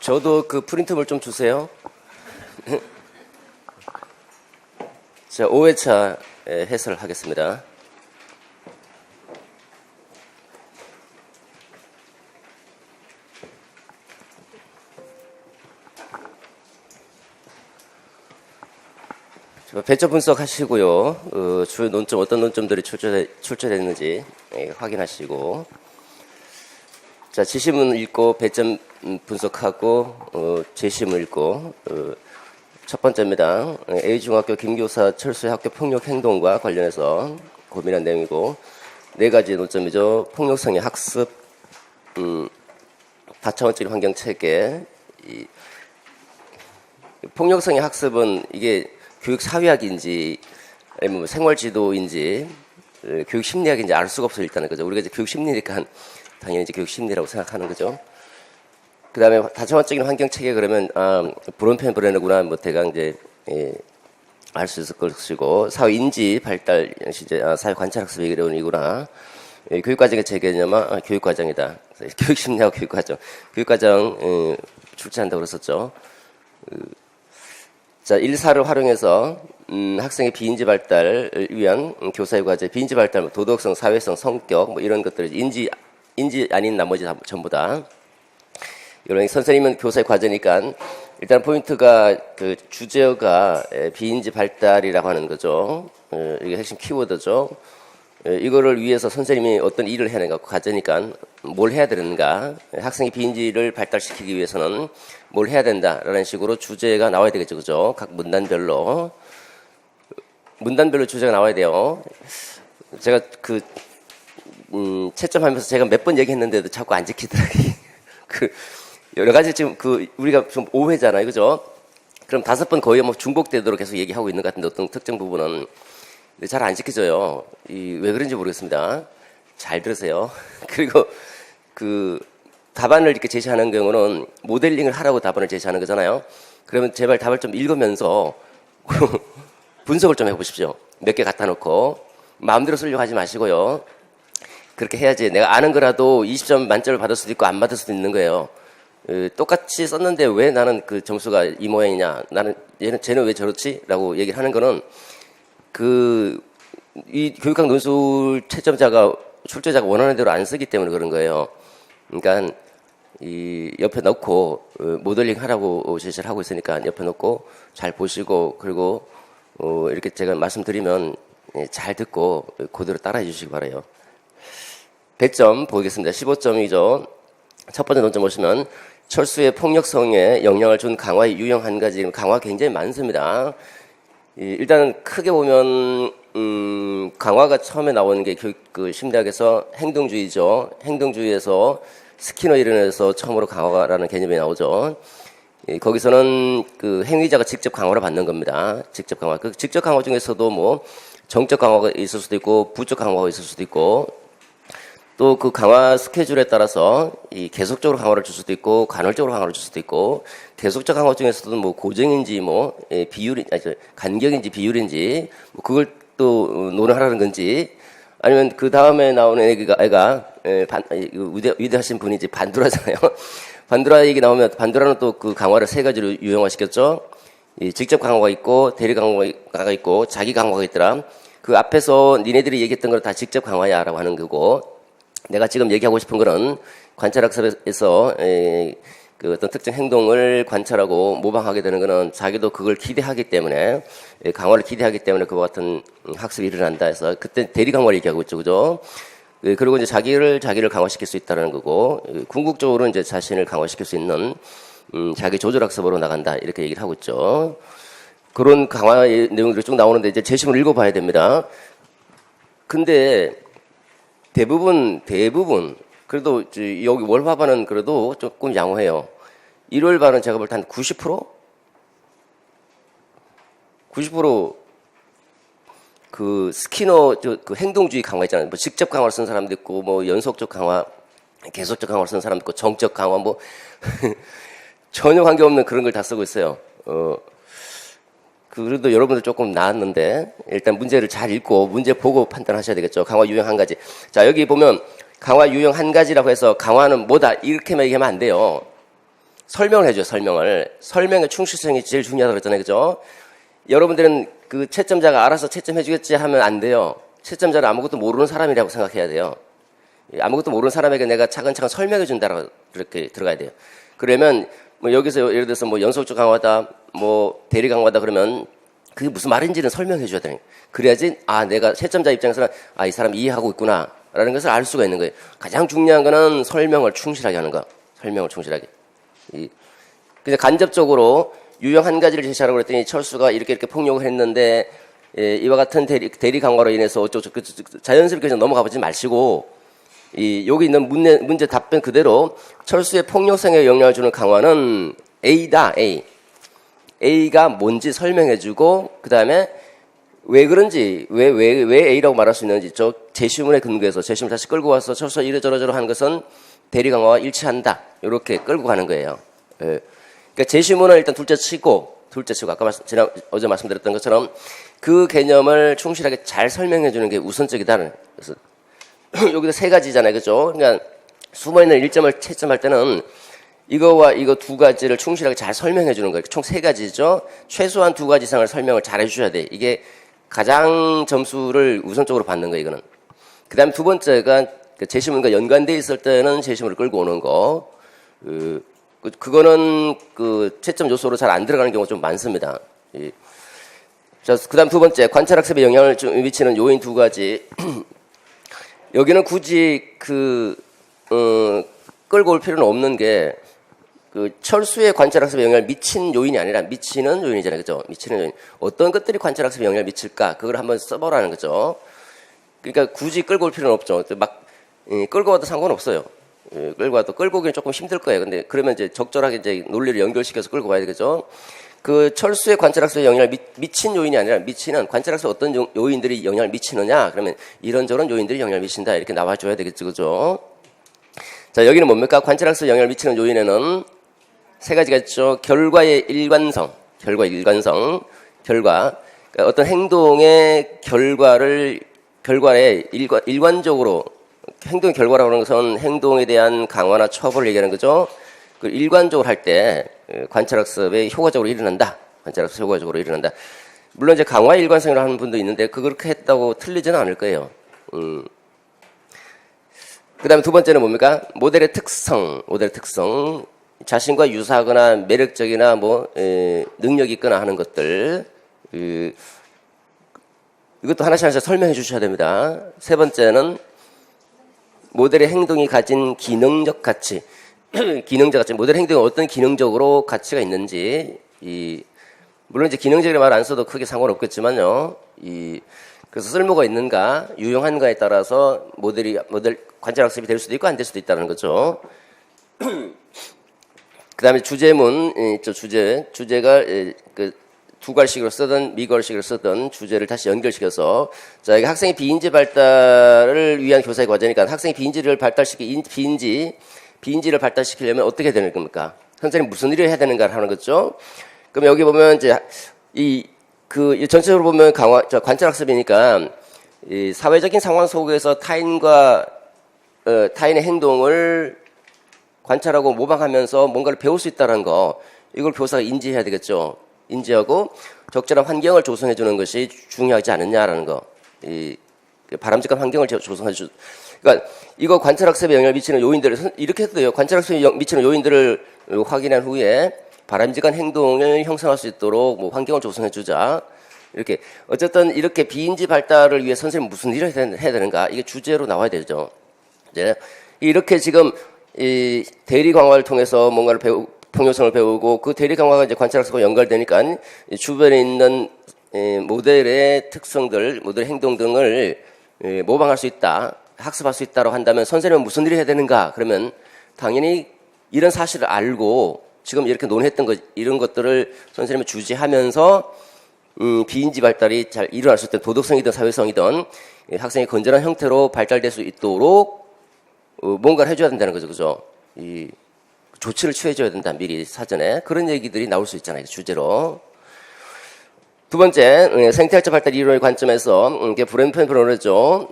저도 그 프린트물 좀 주세요. 자, 5회차 해설을 하겠습니다. 배점 분석하시고요. 주요 논점, 어떤 논점들이 출제됐는지 확인하시고, 자, 지시문 읽고 배점 분석하고 제시문 읽고, 첫 번째입니다. A중학교 김교사 철수의 학교 폭력 행동과 관련해서 고민한 내용이고, 네 가지 논점이죠. 폭력성의 학습, 다차원적인 환경 체계. 폭력성의 학습은 이게 교육 사회학인지 아니면 생활 지도인지 교육 심리학인지 알 수가 없어요. 일단은 그죠. 우리가 이제 교육 심리니까 당연히 이제 교육 심리라고 생각하는 거죠. 그 다음에 다차원적인 환경 체계 그러면 브론펜 브레너구나 뭐 대강 이제 알 수 있을 것이고, 사회 인지 발달 이제 사회 관찰 학습 이론이구나. 교육 과정의 재개념은 교육 과정이다. 교육 심리학 교육 과정, 교육 과정 출제한다고 그랬었죠. 자, 1사를 활용해서 학생의 비인지 발달을 위한 교사의 과제, 비인지 발달, 뭐 도덕성, 사회성, 성격 뭐 이런 것들을 인지 아닌 나머지 전부 다. 이런 선생님은 교사의 과제니까 일단 포인트가 그 주제어가 비인지 발달이라고 하는 거죠. 이게 핵심 키워드죠. 이거를 위해서 선생님이 어떤 일을 해야 되는가, 과제니까 뭘 해야 되는가, 학생의 비인지를 발달시키기 위해서는 뭘 해야 된다라는 식으로 주제가 나와야 되겠죠, 그죠? 각 문단별로 주제가 나와야 돼요. 제가 채점하면서 제가 몇 번 얘기했는데도 자꾸 안 지키더라고요. 여러 가지 지금 우리가 좀 오해잖아요, 그죠? 그럼 5번 거의 뭐 중복되도록 계속 얘기하고 있는 것 같은데 어떤 특정 부분은 잘 안 지켜져요. 왜 그런지 모르겠습니다. 잘 들으세요. 그리고 답안을 이렇게 제시하는 경우는 모델링을 하라고 답안을 제시하는 거잖아요. 그러면 제발 답을 좀 읽으면서 분석을 좀 해보십시오. 몇 개 갖다 놓고 마음대로 쓰려고 하지 마시고요. 그렇게 해야지 내가 아는 거라도 20점 만점을 받을 수도 있고 안 받을 수도 있는 거예요. 똑같이 썼는데 왜 나는 그 점수가 이 모양이냐, 쟤는 왜 저렇지? 라고 얘기를 하는 거는 이 교육학 논술 채점자가 출제자가 원하는 대로 안 쓰기 때문에 그런 거예요. 그러니까 이 옆에 넣고 모델링 하라고 제시를 하고 있으니까 옆에 넣고 잘 보시고, 그리고 이렇게 제가 말씀드리면 잘 듣고 그대로 따라해 주시기 바라요. 배점 보겠습니다. 15점이죠. 첫 번째 논점 보시면 철수의 폭력성에 영향을 준 강화의 유형 한 가지. 강화 굉장히 많습니다. 일단은 크게 보면 강화가 처음에 나오는 게 심리학에서 행동주의죠. 행동주의에서 스키너 이론에서 처음으로 강화라는 개념이 나오죠. 거기서는 행위자가 직접 강화를 받는 겁니다. 직접 강화. 직접 강화 중에서도 뭐 정적 강화가 있을 수도 있고 부적 강화가 있을 수도 있고, 또 그 강화 스케줄에 따라서 계속적으로 강화를 줄 수도 있고 간헐적으로 강화를 줄 수도 있고, 계속적 강화 중에서도 뭐 고정인지 뭐 간격인지 비율인지 뭐 그걸 또 논하라는 건지, 아니면 그 다음에 나오는 애가 위대하신 분이 이제 반두라잖아요. 반두라 얘기 나오면 반두라는 또 그 강화를 세 가지로 유형화시켰죠. 직접 강화가 있고 대리 강화가 있고 자기 강화가 있더라. 그 앞에서 니네들이 얘기했던 걸 다 직접 강화야라고 하는 거고, 내가 지금 얘기하고 싶은 거는 관찰학습에서 어떤 특정 행동을 관찰하고 모방하게 되는 거는 자기도 그걸 기대하기 때문에, 강화를 기대하기 때문에 그와 같은 학습이 일어난다 해서 그때 대리 강화를 얘기하고 있죠, 그죠? 그리고 이제 자기를 강화시킬 수 있다는 거고, 궁극적으로 이제 자신을 강화시킬 수 있는 자기 조절 학습으로 나간다, 이렇게 얘기를 하고 있죠. 그런 강화의 내용들이 쭉 나오는데 이제 제시문을 읽어봐야 됩니다. 근데 대부분 그래도 여기 월화반은 그래도 조금 양호해요. 일월반은 제가 볼 때 한 90%? 90% 스키너 그 행동주의 강화 있잖아요. 뭐 직접 강화를 쓴 사람도 있고, 뭐 연속적 강화, 계속적 강화를 쓴 사람도 있고, 정적 강화 뭐 전혀 관계없는 그런 걸 다 쓰고 있어요. 그래도 여러분들 조금 나았는데 일단 문제를 잘 읽고 문제 보고 판단하셔야 되겠죠. 강화 유형 한 가지. 자, 여기 보면 강화 유형 한 가지라고 해서 강화는 뭐다 이렇게만 얘기하면 안 돼요. 설명을 해줘요, 설명을. 설명의 충실성이 제일 중요하다고 그랬잖아요, 그죠? 여러분들은 그 채점자가 알아서 채점해주겠지 하면 안 돼요. 채점자는 아무것도 모르는 사람이라고 생각해야 돼요. 아무것도 모르는 사람에게 내가 차근차근 설명해준다라고 그렇게 들어가야 돼요. 그러면 뭐 여기서 예를 들어서 뭐 연속적 강화다, 뭐 대리 강화다 그러면 그게 무슨 말인지는 설명해줘야 돼요. 그래야지 내가 채점자 입장에서는 이 사람 이해하고 있구나라는 것을 알 수가 있는 거예요. 가장 중요한 거는 설명을 충실하게 하는 거. 설명을 충실하게. 그냥 간접적으로 유형 한 가지를 제시하라고 그랬더니 철수가 이렇게 폭력을 했는데 이와 같은 대리 강화로 인해서 어쩌고 자연스럽게 좀 넘어가 보지 마시고 여기 있는 문제 답변 그대로 철수의 폭력성에 영향을 주는 강화는 A다. A가 뭔지 설명해주고 그 다음에 왜 그런지 왜 A라고 말할 수 있는지 저 제시문에 근거해서 제시문 다시 끌고 와서 철수가 이러저러저러 한 것은 대리 강화와 일치한다. 이렇게 끌고 가는 거예요. 그러니까 제시문을 일단 둘째 치고 아까 어제 말씀드렸던 것처럼 그 개념을 충실하게 잘 설명해 주는 게 우선적이다는. 그래서 여기서 세 가지잖아요, 그죠? 그러니까 숨어 있는 일점을 채점할 때는 이거와 이거 두 가지를 충실하게 잘 설명해 주는 거예요. 총 세 가지죠. 최소한 두 가지 이상을 설명을 잘 해주셔야 돼. 이게 가장 점수를 우선적으로 받는 거예요, 이거는. 그 다음에 두 번째가 제시문과 연관되어 있을 때는 제시문을 끌고 오는 거. 그거는 그 채점 요소로 잘 안 들어가는 경우가 좀 많습니다. 자, 그 다음 두 번째, 관찰학습에 영향을 좀 미치는 요인 두 가지. 여기는 굳이 끌고 올 필요는 없는 게, 철수의 관찰학습에 영향을 미친 요인이 아니라 미치는 요인이잖아요. 그죠? 미치는 요인. 어떤 것들이 관찰학습에 영향을 미칠까? 그걸 한번 써보라는 거죠. 그러니까 굳이 끌고 올 필요는 없죠. 끌고 와도 상관없어요. 끌고 와도 끌고 오기는 조금 힘들 거예요. 근데 그러면 이제 적절하게 이제 논리를 연결시켜서 끌고 와야 되겠죠. 그 철수의 관찰학습에 영향을 미친 요인이 아니라 미치는 관찰학습에 어떤 요인들이 영향을 미치느냐? 그러면 이런저런 요인들이 영향을 미친다. 이렇게 나와줘야 되겠죠. 그죠? 자, 여기는 뭡니까? 관찰학습에 영향을 미치는 요인에는 세 가지가 있죠. 결과의 일관성. 그러니까 어떤 행동의 결과에 일관적으로 행동의 결과라고 하는 것은 행동에 대한 강화나 처벌을 얘기하는 거죠. 그 일관적으로 할 때 관찰학습에 효과적으로 일어난다. 물론 이제 강화 일관성이라고 하는 분도 있는데 그렇게 했다고 틀리지는 않을 거예요. 그 다음에 두 번째는 뭡니까? 모델의 특성. 자신과 유사하거나 매력적이나 능력이 있거나 하는 것들. 이것도 하나씩 설명해 주셔야 됩니다. 세 번째는 모델의 행동이 가진 기능적 가치. 모델의 행동이 어떤 기능적으로 가치가 있는지. 물론 이제 기능적이라 말 안 써도 크게 상관없겠지만요. 그래서 쓸모가 있는가, 유용한가에 따라서 모델 관찰학습이 될 수도 있고 안 될 수도 있다는 거죠. 그 다음에 주제문, 주제가 두 갈식으로 쓰든 미걸식으로 쓰든 주제를 다시 연결시켜서 자, 이게 학생의 비인지 발달을 위한 교사의 과제니까 학생의 비인지를 발달시키려면 어떻게 되는 겁니까? 선생님 무슨 일을 해야 되는가 하는 거죠. 그럼 여기 보면 이제 전체적으로 보면 관찰학습이니까 이 사회적인 상황 속에서 타인의 행동을 관찰하고 모방하면서 뭔가를 배울 수 있다는 거, 이걸 교사가 인지해야 되겠죠. 인지하고 적절한 환경을 조성해 주는 것이 중요하지 않느냐라는 거. 바람직한 환경을 조성해 주. 그러니까 이거 관찰학습에 영향을 미치는 요인들을 이렇게 해도 돼요. 관찰학습에 미치는 요인들을 확인한 후에 바람직한 행동을 형성할 수 있도록 환경을 조성해 주자. 이렇게 어쨌든 이렇게 비인지 발달을 위해 선생님 무슨 일을 해야 되는가? 이게 주제로 나와야 되죠. 이제 이렇게 지금 이 대리 강화를 통해서 뭔가를 통용성을 배우고 그 대리 강화가 이제 관찰학습과 연결되니까 주변에 있는 모델의 특성들, 모델의 행동 등을 모방할 수 있다, 학습할 수 있다고 한다면 선생님은 무슨 일을 해야 되는가? 그러면 당연히 이런 사실을 알고 지금 이렇게 논했던 이런 것들을 선생님이 주지하면서 비인지 발달이 잘 일어날 수 있는 도덕성이든 사회성이든 학생이 건전한 형태로 발달될 수 있도록 뭔가를 해줘야 된다는 거죠, 그죠? 조치를 취해줘야 된다, 미리 사전에. 그런 얘기들이 나올 수 있잖아요, 주제로. 두 번째, 생태학적 발달 이론의 관점에서, 불행편 변호죠.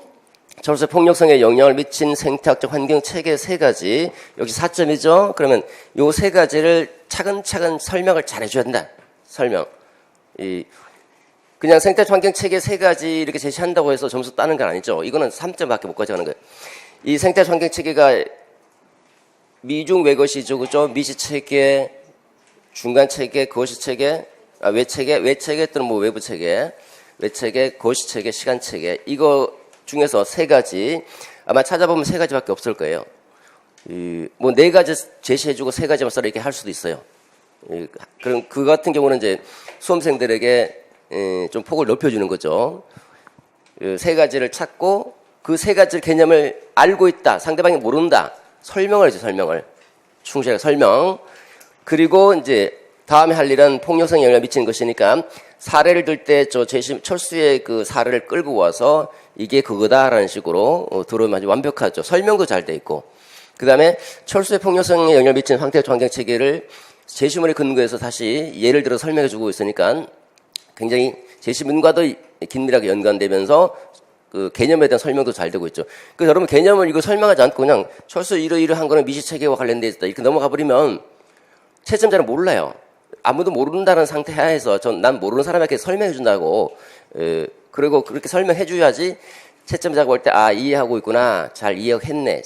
철수의 폭력성에 영향을 미친 생태학적 환경 체계 세 가지. 역시 4점이죠. 그러면 요 세 가지를 차근차근 설명을 잘 해줘야 된다. 설명. 그냥 생태학적 환경 체계 세 가지 이렇게 제시한다고 해서 점수 따는 건 아니죠. 이거는 3점밖에 못 가져가는 거예요. 이 생태학적 환경 체계가 미중 외거시죠. 그죠? 미시 체계, 중간 체계, 거시 체계, 외체계 또는 뭐 외부 체계, 외체계, 거시 체계, 시간 체계. 이거 중에서 세 가지, 아마 찾아보면 세 가지밖에 없을 거예요. 뭐 네 가지 제시해주고 세 가지만 써라 이렇게 할 수도 있어요. 그럼 그 같은 경우는 이제 수험생들에게 좀 폭을 높여주는 거죠. 세 가지를 찾고 그 세 가지 개념을 알고 있다, 상대방이 모른다, 설명을 해줘, 설명을. 충실하게 설명. 그리고 이제 다음에 할 일은 폭력성에 영향을 미치는 것이니까 사례를 들 때 철수의 그 사례를 끌고 와서 이게 그거다라는 식으로 들어오면 아주 완벽하죠. 설명도 잘 돼 있고. 그 다음에 철수의 폭력성에 영향을 미치는 황태적 환경 체계를 제시문에 근거해서 다시 예를 들어 설명해 주고 있으니까 굉장히 제시문과도 긴밀하게 연관되면서 그 개념에 대한 설명도 잘 되고 있죠. 그래서 여러분 개념을 이거 설명하지 않고 그냥 철수 이러이러한 거는 미시 체계와 관련돼 있다 이렇게 넘어가 버리면 채점자는 몰라요. 아무도 모른다는 상태 하에서 난 모르는 사람에게 설명해 준다고 그리고 그렇게 설명해 줘야지 채점자가 볼 때 이해하고 있구나, 잘 이해했네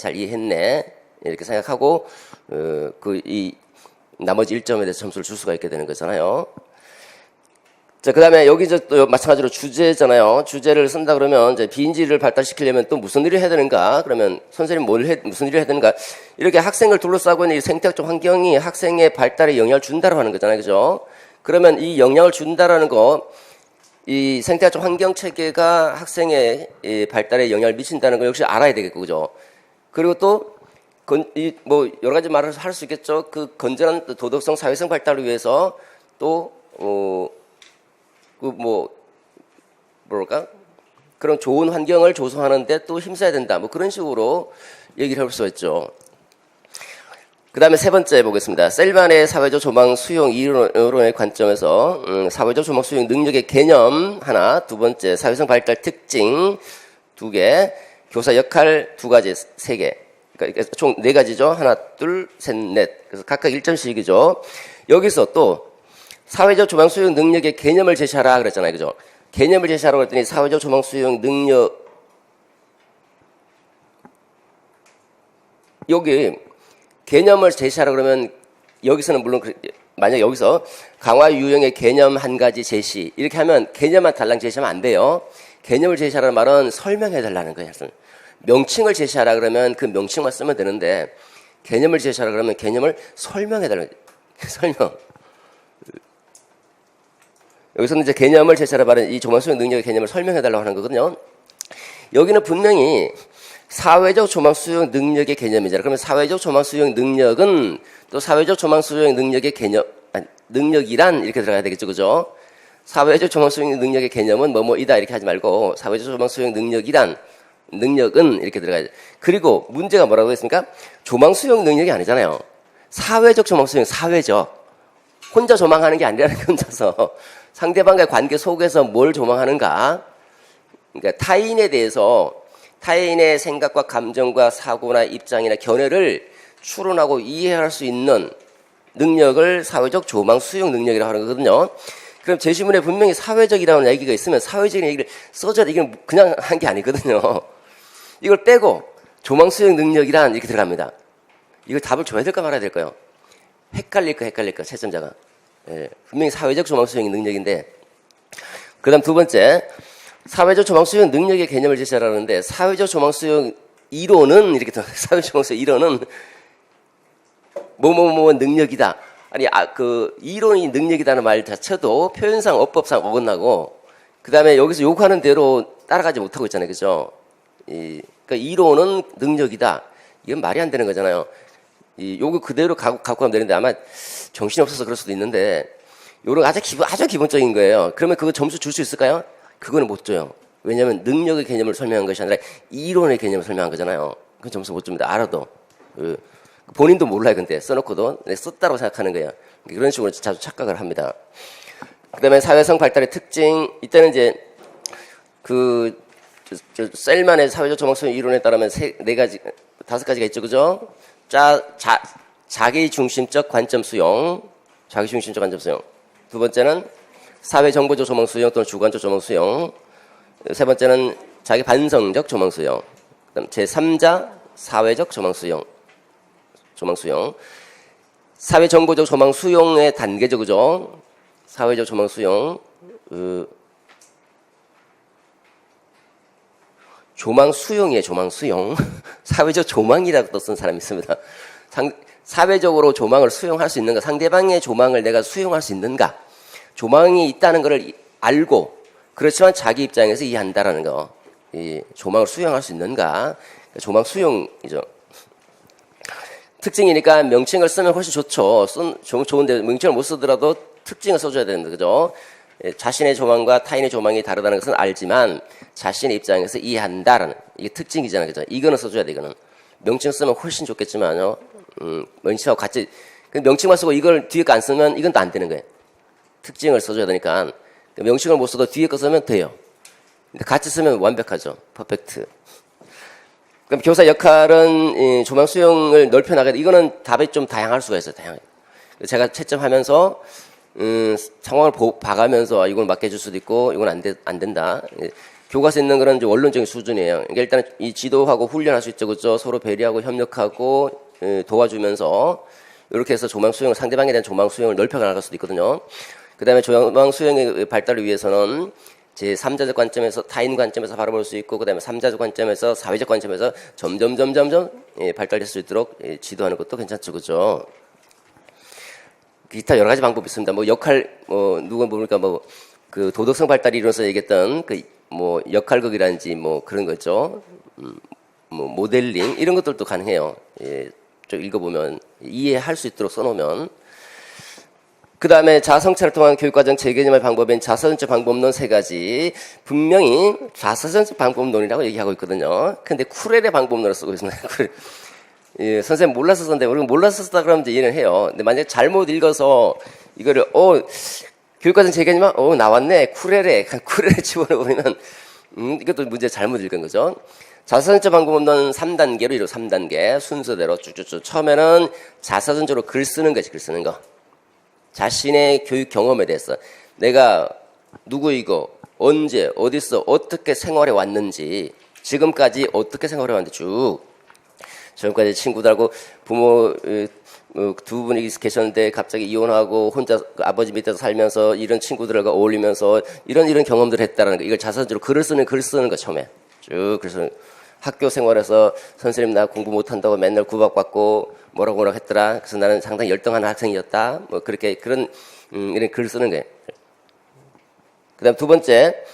이렇게 생각하고 이 나머지 1점에 대해서 점수를 줄 수가 있게 되는 거잖아요. 자, 그 다음에 여기 또 마찬가지로 주제잖아요. 주제를 쓴다 그러면 이제 비인지를 발달시키려면 또 무슨 일을 해야 되는가? 그러면 선생님 무슨 일을 해야 되는가? 이렇게 학생을 둘러싸고 있는 이 생태학적 환경이 학생의 발달에 영향을 준다고 하는 거잖아요. 그죠? 그러면 이 영향을 준다라는 거, 이 생태학적 환경 체계가 학생의 이 발달에 영향을 미친다는 거 역시 알아야 되겠고, 그죠? 그리고 또, 뭐, 여러 가지 말을 할 수 있겠죠. 그 건전한 도덕성, 사회성 발달을 위해서 또, 뭐랄까? 그런 좋은 환경을 조성하는데 또 힘써야 된다. 뭐 그런 식으로 얘기를 할 수 있죠. 그 다음에 세 번째 보겠습니다. 셀반의 사회적 조망 수용 이론의 관점에서 사회적 조망 수용 능력의 개념 하나, 두 번째 사회성 발달 특징 두 개, 교사 역할 두 가지, 세 개. 그러니까 총 네 가지죠. 하나, 둘, 셋, 넷. 그래서 각각 1점씩이죠. 여기서 또 사회적 조망 수용 능력의 개념을 제시하라 그랬잖아요. 그죠? 개념을 제시하라고 했더니 사회적 조망 수용 능력 여기 개념을 제시하라 그러면 여기서는 물론 만약 여기서 강화 유형의 개념 한 가지 제시 이렇게 하면 개념만 달랑 제시하면 안 돼요. 개념을 제시하라는 말은 설명해 달라는 거예요. 명칭을 제시하라 그러면 그 명칭만 쓰면 되는데 개념을 제시하라 그러면 개념을 설명해 달라는 거예요. 설명. 여기서는 이제 개념을 제시하라 말은 이 조망 수용 능력의 개념을 설명해 달라고 하는 거거든요. 여기는 분명히 사회적 조망 수용 능력의 개념이잖아요. 그러면 사회적 조망 수용 능력은 또 사회적 조망 수용 능력의 개념, 능력이란 이렇게 들어가야 되겠죠. 그죠? 사회적 조망 수용 능력의 개념은 뭐뭐이다 이렇게 하지 말고 사회적 조망 수용 능력이란 능력은 이렇게 들어가야죠. 그리고 문제가 뭐라고 했습니까? 조망 수용 능력이 아니잖아요. 사회적 조망 수용, 사회적. 혼자 조망하는 게 아니라는 게 혼자서 상대방과의 관계 속에서 뭘 조망하는가? 그러니까 타인에 대해서 타인의 생각과 감정과 사고나 입장이나 견해를 추론하고 이해할 수 있는 능력을 사회적 조망 수용 능력이라고 하는 거거든요. 그럼 제시문에 분명히 사회적이라는 얘기가 있으면 사회적인 얘기를 써줘야 돼. 이건 그냥 한 게 아니거든요. 이걸 빼고 조망 수용 능력이란 이렇게 들어갑니다. 이걸 답을 줘야 될까 말아야 될까요? 헷갈릴까 채점자가. 예, 분명히 사회적 조망 수용 능력인데 그 다음 두 번째 사회적 조망 수용 능력의 개념을 제시하라는데 사회적 조망 수용 이론은 이렇게 사회적 조망 수용 이론은 뭐뭐뭐 능력이다. 아니 그 이론이 능력이다는 말 자체도 표현상 어법상 어긋나고 그 다음에 여기서 요구하는 대로 따라가지 못하고 있잖아요. 그죠? 그러니까 이론은 능력이다. 이건 말이 안 되는 거잖아요. 요거 그대로 갖고 가면 되는데 아마 정신이 없어서 그럴 수도 있는데 요런 아주 기본적인 거예요. 그러면 그거 점수 줄 수 있을까요? 그거는 못 줘요. 왜냐하면 능력의 개념을 설명한 것이 아니라 이론의 개념을 설명한 거잖아요. 그 점수 못 줍니다. 알아도. 본인도 몰라요. 근데 써놓고도 썼다고 생각하는 거예요. 그런 식으로 자주 착각을 합니다. 그 다음에 사회성 발달의 특징. 이때는 이제 셀만의 사회적 조망 수용 이론에 따르면 다섯 가지가 있죠, 그죠? 자기 중심적 관점 수용, 자기 중심적 관점 수용. 두 번째는 사회 정보적 조망 수용 또는 주관적 조망 수용. 세 번째는 자기 반성적 조망 수용. 그다음 제3자 사회적 조망 수용. 사회 정보적 조망 수용의 단계죠, 그죠? 사회적 조망 수용. 조망 수용이에요, 조망 수용. 사회적 조망이라고 또 쓴 사람이 있습니다. 사회적으로 조망을 수용할 수 있는가? 상대방의 조망을 내가 수용할 수 있는가? 조망이 있다는 것을 알고, 그렇지만 자기 입장에서 이해한다라는 거. 이 조망을 수용할 수 있는가? 조망 수용이죠. 특징이니까 명칭을 쓰면 훨씬 좋죠. 좋은데 명칭을 못 쓰더라도 특징을 써줘야 되는데, 그죠? 자신의 조망과 타인의 조망이 다르다는 것은 알지만 자신의 입장에서 이해한다라는 이게 특징이잖아요, 그죠? 이거는 써줘야 돼, 이거는. 명칭 쓰면 훨씬 좋겠지만요. 명칭하고 같이 명칭만 쓰고 이걸 뒤에 거 안 쓰면 이건 또 안 되는 거예요. 특징을 써줘야 되니까 명칭을 못 써도 뒤에 거 쓰면 돼요. 근데 같이 쓰면 완벽하죠, 퍼펙트. 그럼 교사 역할은 조망 수용을 넓혀 나가야 돼. 이거는 답이 좀 다양할 수가 있어요, 다양하게. 제가 채점하면서 상황을 봐가면서 이걸 맡겨줄 수도 있고 이건 안 된다. 교과서에 있는 그런 원론적인 수준이에요. 그러니까 일단 이 지도하고 훈련할 수 있죠, 그죠? 서로 배려하고 협력하고 도와주면서 이렇게 해서 조망 수용을 상대방에 대한 조망 수용을 넓혀 나갈 수도 있거든요. 그다음에 조망 수용의 발달을 위해서는 제3자적 관점에서 타인 관점에서 바라볼 수 있고 그다음에 3자적 관점에서 사회적 관점에서 점점 발달될 수 있도록 지도하는 것도 괜찮죠, 그죠? 기타 여러 가지 방법이 있습니다. 누가 모르니까 그 도덕성 발달 이론에서 얘기했던 역할극이라든지 그런 거죠. 모델링 이런 것들도 가능해요. 좀 읽어보면 이해할 수 있도록 써놓으면. 그 다음에 자아성찰을 통한 교육과정 재개념의 방법인 자서전적 방법론 3가지. 분명히 자서전적 방법론이라고 얘기하고 있거든요. 근데 쿠렐의 방법론을 쓰고 있습니다. 선생님 몰라서 썼는데, 우리가 몰라서 썼다 그러면 이제 이해는 해요. 근데 만약에 잘못 읽어서 이거를, 교육과정 재개념, 나왔네. 쿠렐에 집어넣어버리면, 이것도 문제 잘못 읽은 거죠. 자서전적 방법론은 3단계로 이루어 3단계. 순서대로 쭉쭉쭉. 처음에는 자서전적으로 글 쓰는 거지, 글 쓰는 거. 자신의 교육 경험에 대해서 내가 누구이고 언제 어디서 어떻게 생활해 왔는지 지금까지 어떻게 생활해 왔는지 쭉 지금까지 친구들하고 부모 두 분이 계셨는데 갑자기 이혼하고 혼자 아버지 밑에서 살면서 이런 친구들과 어울리면서 이런 경험들을 했다는 거. 이걸 자서전적으로 글을 쓰는 거 처음에 쭉. 그래서 학교 생활에서 선생님 나 공부 못한다고 맨날 구박받고 뭐라고 했더라. 그래서 나는 상당히 열등한 학생이었다. 그런 이런 글 쓰는 거예요. 그다음 두 번째,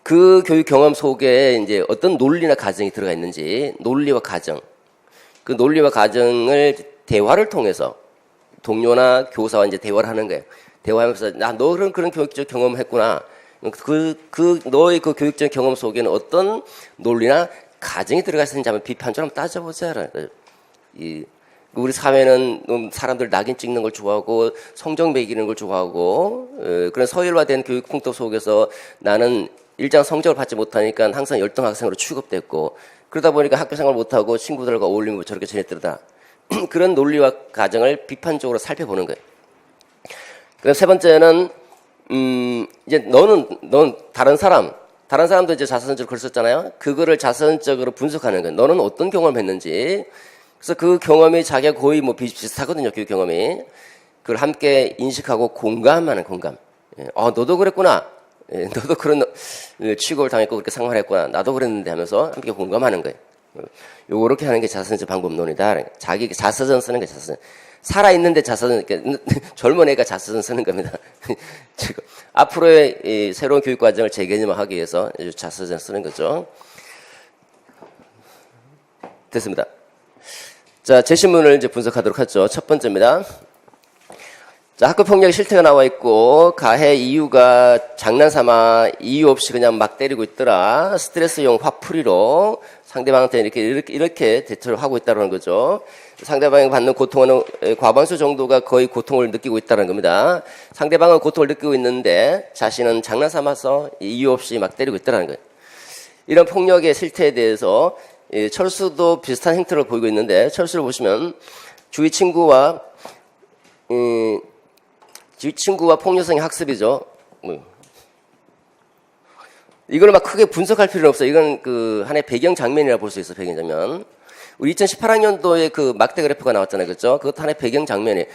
그 교육 경험 속에 이제 어떤 논리나 가정이 들어가 있는지, 논리와 가정. 그 논리와 가정을 대화를 통해서 동료나 교사와 이제 대화를 하는 거예요. 대화하면서 너 그런 교육적 경험을 했구나. 너의 그 교육적 경험 속에는 어떤 논리나 가정이 들어가 있는지 한번 비판적으로 한번 따져보자. 우리 사회는 사람들 낙인 찍는 걸 좋아하고 성적 매기는 걸 좋아하고 그런 서열화된 교육 풍토 속에서 나는 일정 성적을 받지 못하니까 항상 열등 학생으로 취급됐고 그러다 보니까 학교 생활 못하고 친구들과 어울리면 저렇게 지냈더라. 그런 논리와 가정을 비판적으로 살펴보는 거예요. 그다음 세 번째는 이제 넌 다른 사람도 이제 자서전적으로 글 썼잖아요. 그거를 자서전적으로 분석하는 거예요. 너는 어떤 경험을 했는지. 그래서 그 경험이 자기가 거의 비슷하거든요, 교육 경험이. 그걸 함께 인식하고 공감하는 공감. 너도 그랬구나. 너도 그런 취급을 당했고 그렇게 생활했구나. 나도 그랬는데 하면서 함께 공감하는 거예요. 요렇게 하는 게 자서전적 방법론이다. 자기 자서전 쓰는 게 자서전. 살아있는데 자서전, 젊은 애가 자서전 쓰는 겁니다. 지금 앞으로의 이 새로운 교육 과정을 재개념화하기 위해서 자서전 쓰는 거죠. 됐습니다. 자, 제시문을 이제 분석하도록 하죠. 첫 번째입니다. 자, 학교폭력 실태가 나와 있고, 가해 이유가 장난삼아 이유 없이 그냥 막 때리고 있더라. 스트레스용 화풀이로 상대방한테 이렇게 대처를 하고 있다는 거죠. 상대방이 받는 고통은 과반수 정도가 거의 고통을 느끼고 있다는 겁니다. 상대방은 고통을 느끼고 있는데 자신은 장난삼아서 이유 없이 막 때리고 있다는 거예요. 이런 폭력의 실태에 대해서 철수도 비슷한 행태를 보이고 있는데, 철수를 보시면 주위 친구와 폭력성의 학습이죠. 이걸 막 크게 분석할 필요는 없어요. 이건 그 하나의 배경 장면이라 볼 수 있어요. 배경 장면. 우리 2018학년도에 그 막대 그래프가 나왔잖아요. 그렇죠? 그것도 하나의 배경 장면이에요.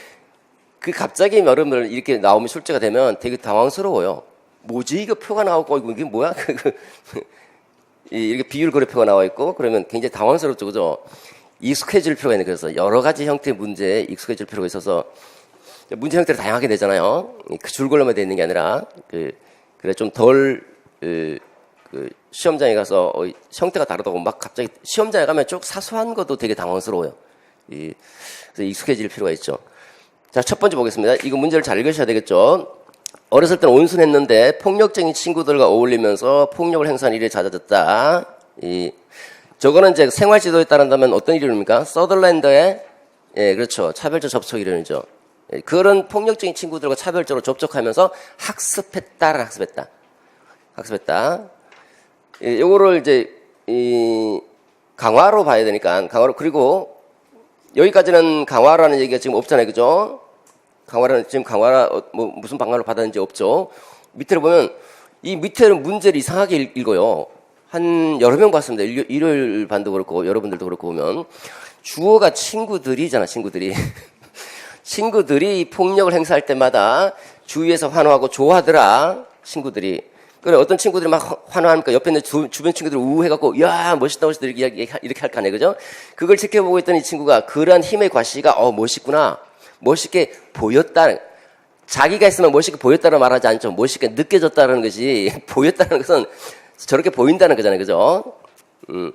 그 갑자기 여러분들 이렇게 나오면 출제가 되면 되게 당황스러워요. 뭐지? 이거 표가 나오고 이게 뭐야? 이렇게 비율 그래프가 나와 있고 그러면 굉장히 당황스럽죠. 그죠? 익숙해질 필요가 있는, 그래서 여러 가지 형태의 문제에 익숙해질 필요가 있어서 문제 형태를 다양하게 내잖아요. 그 줄골로만 돼 있는 게 아니라 그래 좀 덜 시험장에 가서 형태가 다르다고 막 갑자기 시험장에 가면 쭉 사소한 것도 되게 당황스러워요. 그래서 익숙해질 필요가 있죠. 자, 첫 번째 보겠습니다. 이거 문제를 잘 읽으셔야 되겠죠. 어렸을 때는 온순했는데 폭력적인 친구들과 어울리면서 폭력을 행사하는 일이 잦아졌다. 저거는 이제 생활 지도에 따른다면 어떤 이론입니까? 서덜랜드의 그렇죠. 차별적 접촉 이론이죠. 그런 폭력적인 친구들과 차별적으로 접촉하면서 학습했다. 요거를 이제 강화로 봐야 되니까 강화로, 그리고 여기까지는 강화라는 얘기가 지금 없잖아요. 그죠? 강화라 무슨 방향으로 받았는지 없죠. 밑에를 보면 이 밑에는 문제를 이상하게 읽어요. 한 여러 명 봤습니다. 일요일 반도 그렇고 여러분들도 그렇고 보면 주어가 친구들이잖아. 친구들이 폭력을 행사할 때마다 주위에서 환호하고 좋아하더라. 친구들이. 그래, 어떤 친구들이 막 환호하니까 옆에 있는 주변 친구들이 우해갖고, 야, 멋있다, 이렇게 할 거 아니에요. 그죠? 그걸 지켜보고 있던 이 친구가 그러한 힘의 과시가, 멋있구나. 멋있게 보였다. 자기가 있으면 멋있게 보였다는 말하지 않죠. 멋있게 느껴졌다는 것이, 보였다는 것은 저렇게 보인다는 거잖아요. 그죠? 그러니까,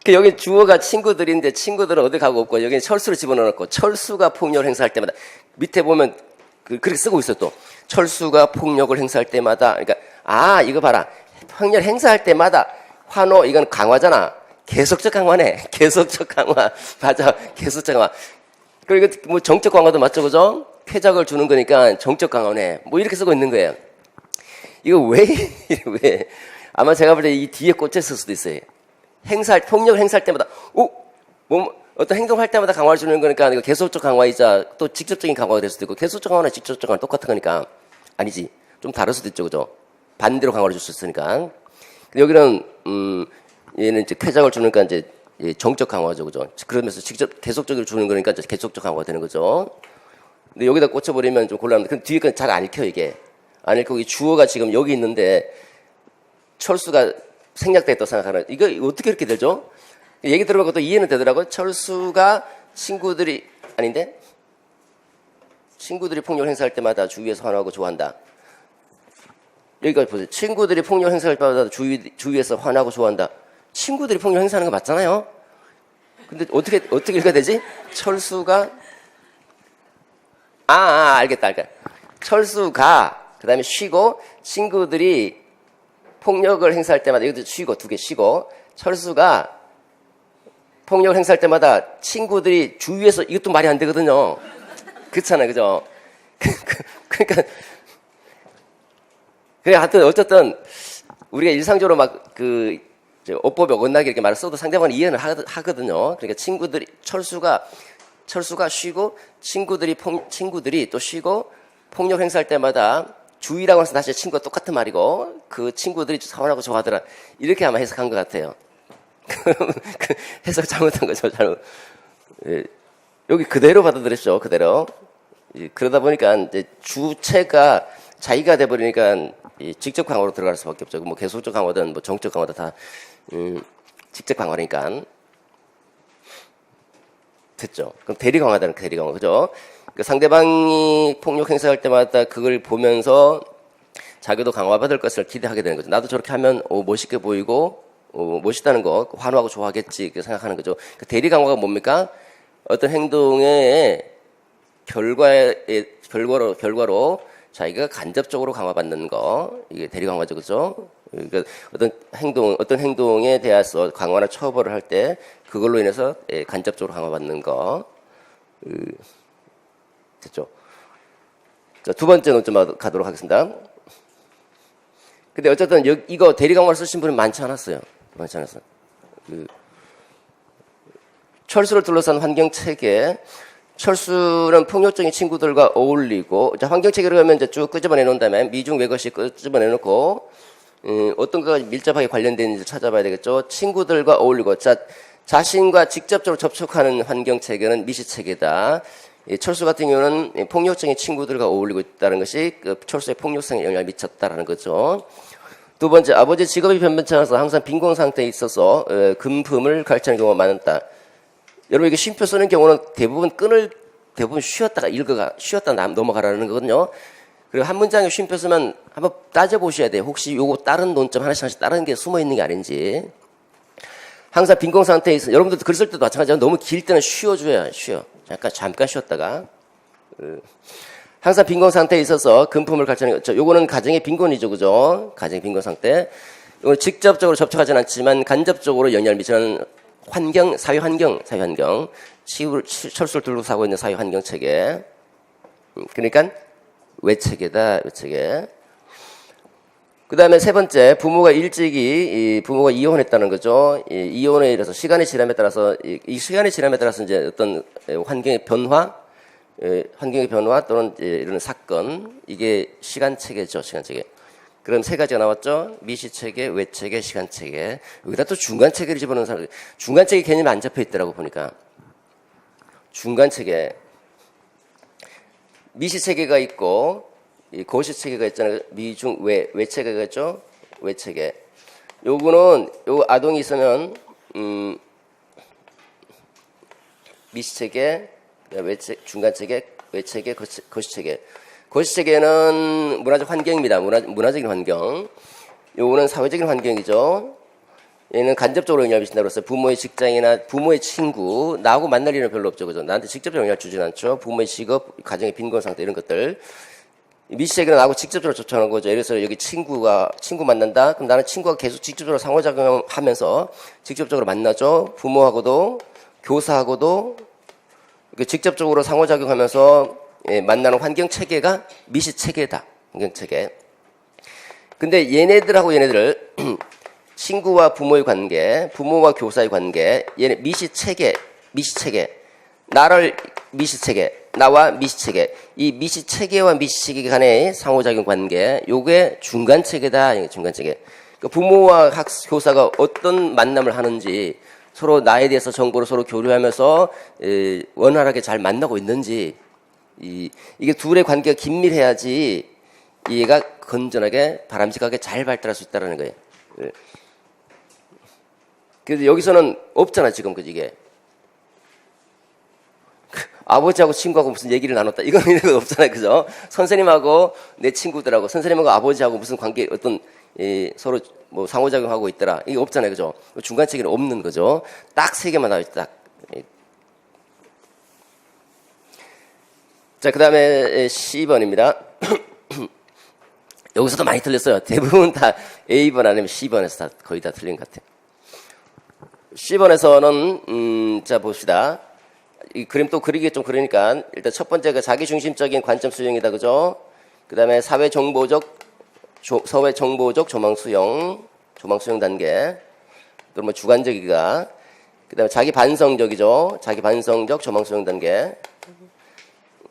여기 주어가 친구들인데 친구들은 어디 가고 없고, 여기는 철수를 집어넣어놓고, 철수가 폭력을 행사할 때마다, 밑에 보면 그렇게 쓰고 있어요. 또 철수가 폭력을 행사할 때마다, 그러니까 이거 봐라, 폭력 행사할 때마다 환호, 이건 강화잖아. 계속적 강화네. 계속적 강화. 맞아. 계속적 강화. 그리고 뭐 정적 강화도 맞죠, 그죠? 쾌적을 주는 거니까 정적 강화네. 뭐 이렇게 쓰고 있는 거예요. 이거 왜 아마 제가 볼 때 이 뒤에 꽂혔을 수도 있어요. 폭력을 행사할 때마다 어떤 행동할 때마다 강화를 주는 거니까 이거 계속적 강화이자 또 직접적인 강화가 될 수도 있고, 계속적 강화나 직접적 강화는 똑같은 거니까 아니지. 좀 다를 수도 있죠. 그죠? 반대로 강화를 줄 수 있으니까. 근데 여기는 얘는 이제 쾌적을 주니까 이제 정적 강화죠. 그죠? 그러면서 직접 계속적으로 주는 거니까 이제 계속적 강화가 되는 거죠. 근데 여기다 꽂혀버리면 좀 곤란한데, 근데 뒤에 건 잘 안 읽혀, 이게. 안 읽고 이 주어가 지금 여기 있는데 철수가 생략됐다고 생각하는, 이거 어떻게 이렇게 되죠? 얘기 들어보고 또 이해는 되더라고요. 철수가 친구들이 폭력을 행사할 때마다 주위에서 환호하고 좋아한다. 여기까지 보세요. 친구들이 폭력을 행사할 때마다 주위에서 환호하고 좋아한다. 친구들이 폭력을 행사하는 거 맞잖아요. 근데 어떻게 읽어야 되지? 철수가 알겠다. 철수가 그다음에 쉬고, 친구들이 폭력을 행사할 때마다, 이것도 쉬고, 두 개 쉬고, 철수가 폭력을 행사할 때마다 친구들이 주위에서, 이것도 말이 안 되거든요. 그렇잖아요. 그죠? 그러니까, 하여튼, 어쨌든, 우리가 일상적으로 어법에 어긋나게 이렇게 말을 써도 상대방은 이해는 하거든요. 그러니까 철수가 쉬고, 친구들이 또 쉬고, 폭력 행사할 때마다 주의라고 해서 다시 친구가 똑같은 말이고, 그 친구들이 사원하고 좋아하더라. 이렇게 아마 해석한 것 같아요. 해석 잘못한 거죠. 여기 그대로 받아들였죠. 그대로. 그러다 보니까 이제 주체가 자기가 돼버리니까 직접 강화로 들어갈 수밖에 없죠. 뭐 계속적 강화든 뭐 정적 강화든 다 직접 강화니까. 됐죠. 그럼 대리 강화다는 대리 강화, 그죠? 그러니까 상대방이 폭력 행사할 때마다 그걸 보면서 자기도 강화받을 것을 기대하게 되는 거죠. 나도 저렇게 하면 멋있게 보이고 멋있다는 거 환호하고 좋아하겠지 이렇게 생각하는 거죠. 그 대리 강화가 뭡니까? 어떤 행동의 결과로 자기가 간접적으로 강화받는 거, 이게 대리 강화죠, 그죠? 그러니까 어떤 행동에 대해서 강화나 처벌을 할 때 그걸로 인해서 간접적으로 강화받는 거. 됐죠? 자, 두 번째 논점 가도록 하겠습니다. 근데 어쨌든 이거 대리강화를 쓰신 분이 많지 않았어요. 많지 않았어요. 철수를 둘러싼 환경체계. 철수는 폭력적인 친구들과 어울리고, 자, 환경체계를 하면 이제 쭉 끄집어내 놓은 다음에 미중 외것이 끄집어내 놓고, 어떤 거가 밀접하게 관련되어 있는지 찾아봐야 되겠죠. 친구들과 어울리고, 자, 자신과 직접적으로 접촉하는 환경체계는 미시체계다. 철수 같은 경우는 폭력적인 친구들과 어울리고 있다는 것이 그 철수의 폭력성에 영향을 미쳤다라는 거죠. 두 번째, 아버지 직업이 변변치 않아서 항상 빈곤 상태에 있어서 금품을 갈취하는 경우가 많았다. 여러분, 이게 쉼표 쓰는 경우는 대부분 쉬었다 넘어가라는 거거든요. 그리고 한 문장에 쉼표 쓰면 한번 따져보셔야 돼요. 혹시 요거 다른 논점 하나씩 다른 게 숨어 있는 게 아닌지. 항상 빈곤 상태에 있어. 여러분들도 글 쓸 때도 마찬가지로 너무 길 때는 쉬어줘야 쉬어. 잠깐 쉬었다가. 항상 빈곤 상태에 있어서 금품을 갈취하는 거. 요거는 가정의 빈곤이죠. 그죠? 가정의 빈곤 상태. 요건 직접적으로 접촉하진 않지만 간접적으로 영향을 미치는 사회 환경. 철수를 둘러싸고 있는 사회 환경 체계. 그러니까 외체계다, 외체계. 그 다음에 세 번째, 부모가 이혼했다는 거죠. 이혼에 이래서 시간이 지남에 따라서, 이 시간이 지남에 따라서 이제 어떤 환경의 변화 또는 이런 사건, 이게 시간체계죠, 시간체계. 그럼 세 가지가 나왔죠. 미시체계, 외체계, 시간체계. 여기다 또 중간체계를 집어넣은 사람들. 중간체계 개념이 안 잡혀 있더라고 보니까. 중간체계. 미시체계가 있고 이 고시체계가 있잖아요. 미중 외체계가 있죠. 외체계. 요거는 요 아동이 있으면 미시체계, 중간체계, 외체계, 고시체계. 고시체계는 문화적 환경입니다. 문화적인 환경. 요거는 사회적인 환경이죠. 얘는 간접적으로 영향을 미친다고 했어요. 부모의 직장이나 부모의 친구, 나하고 만날 일은 별로 없죠. 그죠? 나한테 직접적으로 영향을 주진 않죠. 부모의 직업, 가정의 빈곤 상태 이런 것들. 미시체계는 나하고 직접적으로 접촉하는 거죠. 예를 들어서 여기 친구 만난다? 그럼 나는 친구가 계속 직접적으로 상호작용하면서 직접적으로 만나죠. 부모하고도, 교사하고도 직접적으로 상호작용하면서 만나는 환경체계가 미시체계다. 환경체계. 근데 얘네들 친구와 부모의 관계, 부모와 교사의 관계, 얘네 미시체계, 나와 미시체계, 이 미시체계와 미시체계 간의 상호작용 관계, 요게 중간체계다, 중간체계. 그러니까 부모와 교사가 어떤 만남을 하는지, 서로 나에 대해서 정보를 서로 교류하면서 원활하게 잘 만나고 있는지, 이게 둘의 관계가 긴밀해야지 얘가 건전하게 바람직하게 잘 발달할 수 있다는 거예요. 그래서 여기서는 없잖아 지금 그지 이게. 아버지하고 친구하고 무슨 얘기를 나눴다. 이건 이런 거 없잖아요. 그죠? 선생님하고 내 친구들하고 선생님하고 아버지하고 무슨 관계 어떤 서로 뭐 상호작용하고 있더라. 이게 없잖아요. 그죠? 중간체계는 없는 거죠. 딱 세 개만 나와 있다. 딱. 자, 그 다음에 C번입니다. 여기서도 많이 틀렸어요. 대부분 다 A번 아니면 C번에서 거의 다 틀린 것 같아요. C번에서는, 자, 봅시다. 이 그림 또 그리기 좀 그러니까, 일단 첫 번째가 자기중심적인 관점 수용이다. 그죠? 그 다음에 사회정보적 조망 수용 단계. 또 뭐 주관적이가. 그 다음에 자기반성적이죠. 자기반성적 조망 수용 단계.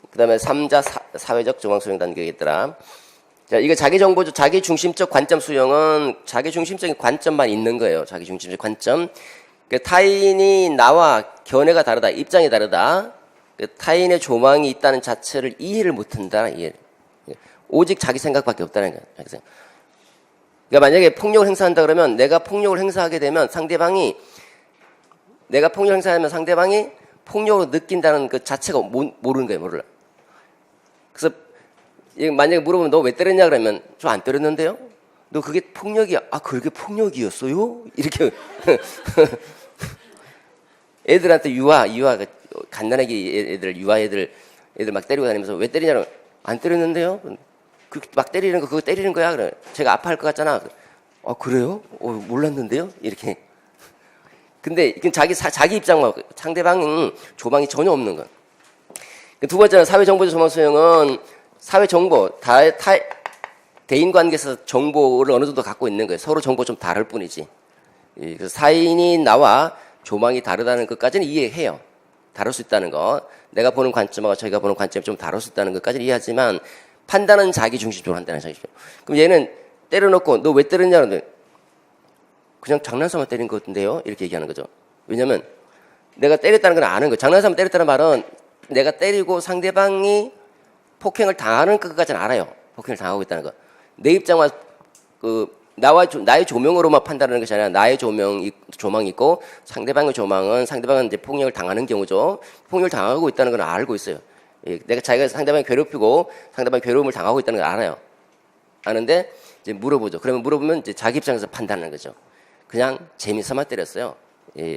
그 다음에 3자 사회적 조망 수용 단계겠더라. 자, 이거 자기중심적 관점 수용은 자기중심적인 관점만 있는 거예요. 자기중심적 관점. 타인이 나와 견해가 다르다, 입장이 다르다. 타인의 조망이 있다는 자체를 이해를 못한다. 오직 자기 생각밖에 없다는 거예요. 자기 생각. 그러니까 만약에 폭력을 행사한다 그러면 내가 폭력을 행사하게 되면 상대방이 폭력으로 느낀다는 그 자체가 모르는 거예요. 몰라. 그래서 만약에 물어보면 너 왜 때렸냐 그러면 저 안 때렸는데요? 너 그게 폭력이야? 아, 그게 폭력이었어요? 이렇게 애들한테 유아 갓난아기 애들 막 때리고 다니면서 왜 때리냐면 안 때렸는데요? 막 때리는 거 그거 때리는 거야? 그래. 제가 아파할 것 같잖아. 아, 그래요? 몰랐는데요? 이렇게. 근데 이건 자기 입장만 상대방은 조망이 전혀 없는 거야. 두 번째는 사회정보적 조망 수용은 사회정보, 대인 관계에서 정보를 어느 정도 갖고 있는 거예요. 서로 정보 좀 다를 뿐이지. 그래서 사인이 나와 조망이 다르다는 것까지는 이해해요. 다를 수 있다는 거. 내가 보는 관점하고 저희가 보는 관점이 좀 다를 수 있다는 것까지는 이해하지만 판단은 자기 중심적으로 한다는 자기죠. 그럼 얘는 때려놓고 너 왜 때렸냐는데 그냥 장난삼아 때린 것 같은데요? 이렇게 얘기하는 거죠. 왜냐면 내가 때렸다는 건 아는 거예요. 장난삼아 때렸다는 말은 내가 때리고 상대방이 폭행을 당하는 것까지는 알아요. 폭행을 당하고 있다는 거. 내 입장과 나의 조명으로만 판단하는 것이 아니라 나의 조망이 있고 상대방의 조망은 상대방은 이제 폭력을 당하는 경우죠. 폭력을 당하고 있다는 건 알고 있어요. 내가 자기가 상대방을 괴롭히고 상대방이 괴로움을 당하고 있다는 걸 알아요. 아는데 이제 물어보죠. 그러면 물어보면 이제 자기 입장에서 판단하는 거죠. 그냥 재미삼아 때렸어요.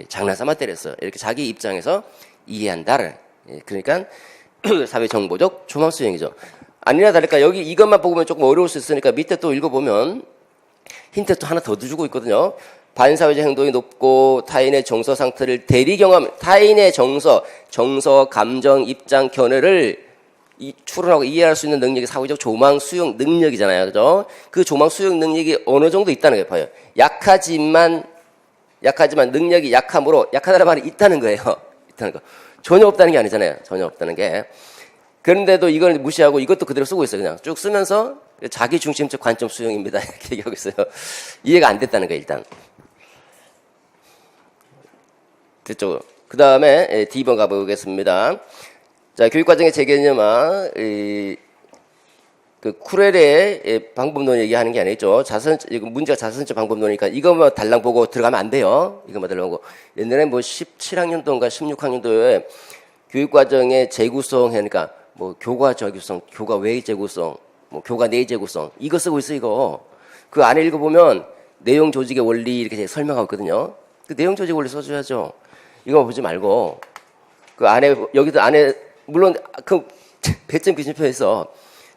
장난삼아 때렸어요. 이렇게 자기 입장에서 이해한다를. 그러니까 사회 정보적 조망 수행이죠. 아니나 다를까 여기 이것만 보면 조금 어려울 수 있으니까 밑에 또 읽어보면 힌트 또 하나 더 주고 있거든요. 반사회적 행동이 높고 타인의 정서 상태를 대리 경험, 타인의 정서, 감정, 입장, 견해를 추론하고 이해할 수 있는 능력이 사회적 조망 수용 능력이잖아요. 그죠? 그 조망 수용 능력이 어느 정도 있다는 게 봐요. 약하지만 능력이 약함으로 약하다는 말이 있다는 거예요. 있다는 거. 전혀 없다는 게 아니잖아요. 전혀 없다는 게. 그런데도 이걸 무시하고 이것도 그대로 쓰고 있어요. 그냥 쭉 쓰면서 자기 중심적 관점 수용입니다. 이렇게 얘기하고 있어요. 이해가 안 됐다는 거예요, 일단. 됐죠? 그 다음에 D번 가보겠습니다. 자, 교육과정의 재개념화, 그 쿠렐의 방법론 얘기하는 게 아니죠. 문제가 자선적 방법론이니까 이것만 달랑 보고 들어가면 안 돼요. 이것만 달랑 보고. 옛날에 뭐 17학년도인가 16학년도에 교육과정의 재구성 하니까 뭐 교과 재구성, 교과 외의 재구성, 뭐 교과 내의 재구성 이거 쓰고 있어 이거. 그 안에 읽어보면 내용 조직의 원리 이렇게 설명하고 있거든요. 그 내용 조직 원리 써줘야죠. 이거 보지 말고 그 안에 여기도 안에 물론 그 배점 기준표에서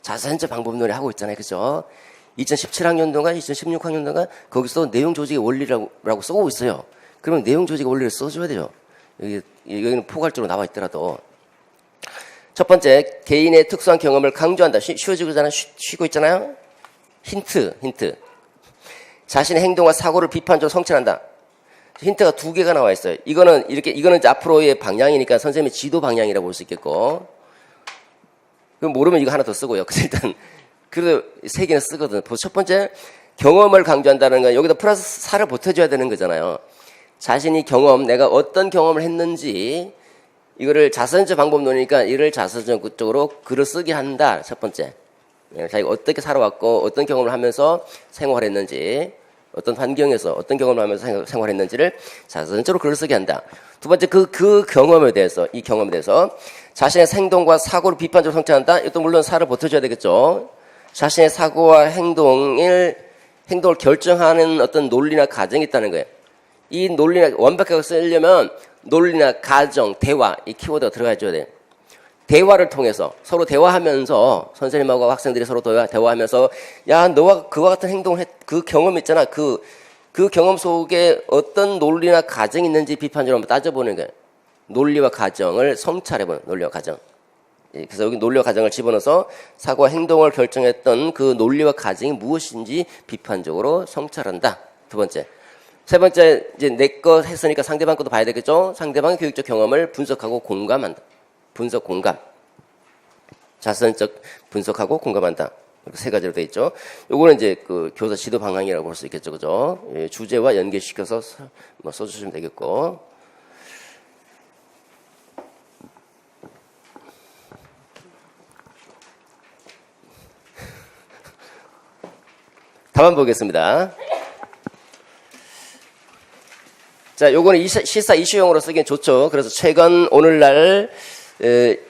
자선적 방법론을 하고 있잖아요, 그죠? 2017학년도인가 2016학년도인가 거기서 내용 조직의 원리라고 쓰고 있어요. 그러면 내용 조직의 원리를 써줘야 돼요. 여기는 포괄적으로 나와 있더라도. 첫 번째, 개인의 특수한 경험을 강조한다. 쉬워지고 쉬고 있잖아요. 힌트. 자신의 행동과 사고를 비판적으로 성찰한다. 힌트가 두 개가 나와 있어요. 이거는 이제 앞으로의 방향이니까 선생님의 지도 방향이라고 볼 수 있겠고. 그럼 모르면 이거 하나 더 쓰고요. 일단 그래도 세 개는 쓰거든. 첫 번째, 경험을 강조한다는 건 여기다 플러스 4를 보태줘야 되는 거잖아요. 자신이 내가 어떤 경험을 했는지 이거를 자선적 방법론이니까 이를 자선적으로 글을 쓰게 한다. 첫 번째. 자기가 어떻게 살아왔고 어떤 경험을 하면서 생활했는지 어떤 환경에서 어떤 경험을 하면서 생활했는지를 자선적으로 글을 쓰게 한다. 두 번째, 그 경험에 대해서 자신의 행동과 사고를 비판적으로 성찰한다. 이것도 물론 사를 보태줘야 되겠죠. 자신의 사고와 행동을 결정하는 어떤 논리나 가정이 있다는 거예요. 이 논리나 완벽하게 쓰려면 논리나 가정, 대화 이 키워드가 들어가줘야 돼요. 대화를 통해서 서로 대화하면서 선생님하고 학생들이 서로 대화하면서 야 너와 그와 같은 행동을 그 경험 있잖아. 그 경험 속에 어떤 논리나 가정이 있는지 비판적으로 한번 따져보는 거예요. 논리와 가정을 성찰해보는 논리와 가정. 그래서 여기 논리와 가정을 집어넣어서 사고와 행동을 결정했던 그 논리와 가정이 무엇인지 비판적으로 성찰한다. 두 번째. 세 번째, 이제 내 거 했으니까 상대방 것도 봐야 되겠죠? 상대방의 교육적 경험을 분석하고 공감한다. 분석, 공감. 자선적 분석하고 공감한다. 이렇게 세 가지로 되어 있죠. 요거는 이제 그 교사 지도 방향이라고 볼 수 있겠죠. 그죠? 주제와 연계시켜서 써주시면 되겠고. 답안 보겠습니다. 자, 요거는 실사 이슈용으로 쓰기엔 좋죠. 그래서 최근, 오늘날,